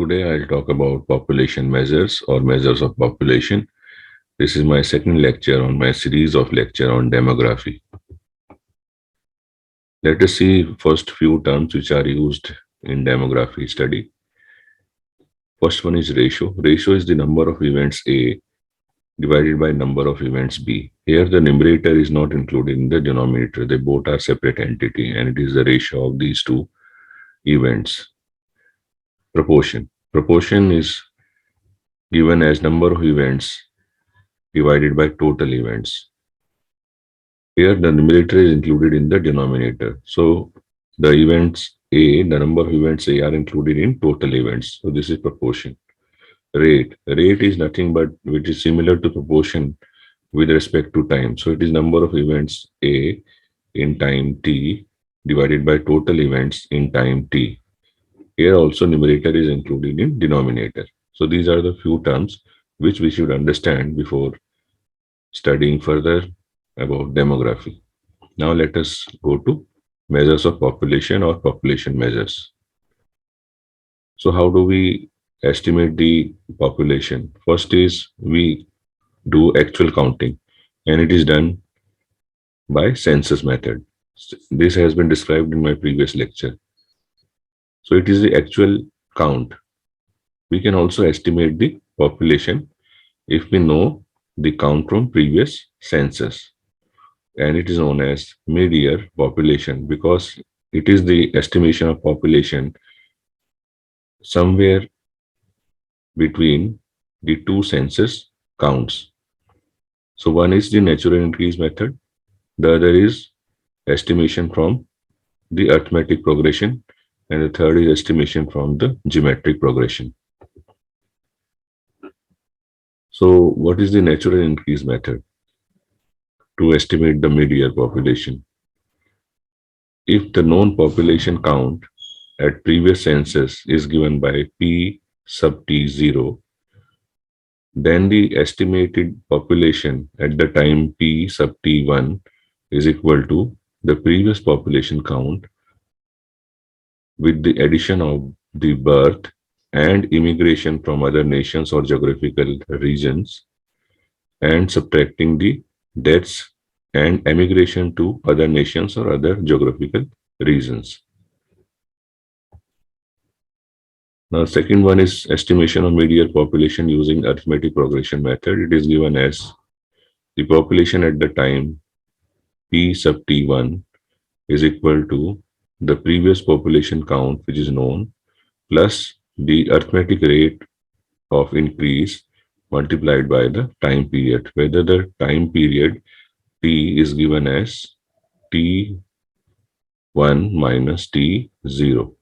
Today I'll talk about population measures or measures of population. This is my second lecture on my series of lecture on demography. Let us see first few terms which are used in demography study. First one is ratio. Ratio is the number of events A divided by number of events B. Here the numerator is not included in the denominator. They both are separate entity and it is the ratio of these two events. Proportion. Proportion is given as number of events divided by total events. Here the numerator is included in the denominator. So the events A, the number of events A are included in total events. So this is proportion. Rate. Rate is nothing but which is similar to proportion with respect to time. So it is number of events A in time t divided by total events in time t. Here also numerator is included in denominator. So these are the few terms which we should understand before studying further about demography. Now let us go to measures of population or population measures. So how do we estimate the population? First is we do actual counting and it is done by census method. This has been described in my previous lecture. So it is the actual count. We can also estimate the population if we know the count from previous census. And it is known as mid-year population because it is the estimation of population somewhere between the two census counts. So one is the natural increase method, the other is estimation from the arithmetic progression, and the third is estimation from the geometric progression. So what is the natural increase method to estimate the mid-year population? If the known population count at previous census is given by P sub T0, then the estimated population at the time P sub T1 is equal to the previous population count with the addition of the birth and immigration from other nations or geographical regions and subtracting the deaths and emigration to other nations or other geographical regions. Now, second one is estimation of mid-year population using arithmetic progression method. It is given as the population at the time P sub T1 is equal to the previous population count, which is known, plus the arithmetic rate of increase multiplied by the time period, whether the time period T is given as T1 minus T0.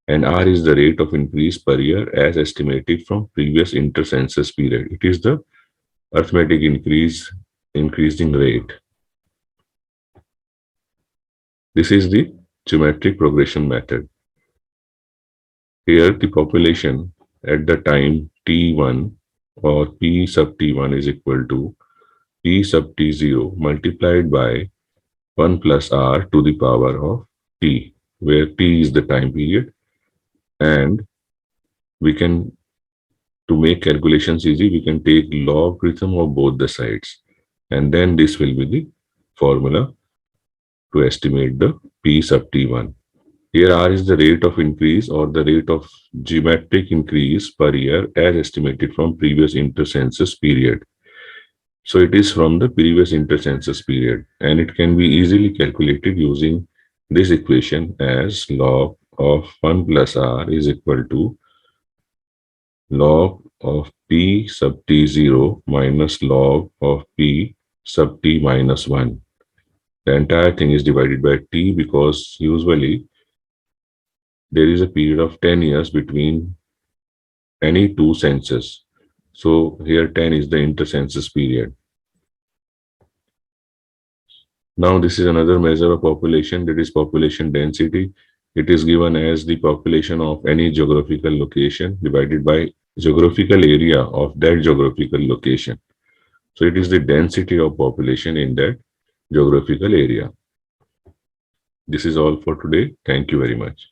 And R is the rate of increase per year as estimated from previous inter-census period. It is the arithmetic increasing rate. This is the geometric progression method. Here the population at the time T1 or P sub T1 is equal to P sub T0 multiplied by 1 plus R to the power of T, where T is the time period. And we can, to make calculations easy, we can take logarithm of both the sides. And then this will be the formula to estimate the P sub T1. Here R is the rate of increase or the rate of geometric increase per year as estimated from previous inter-census period. So it is from the previous inter-census period and it can be easily calculated using this equation as log of 1 plus R is equal to log of P sub T0 minus log of P sub T minus 1. The entire thing is divided by T because usually there is a period of 10 years between any two census. So here 10 is the inter-census period. Now this is another measure of population, that is population density. It is given as the population of any geographical location divided by geographical area of that geographical location. So it is the density of population in that geographical area. This is all for today. Thank you very much.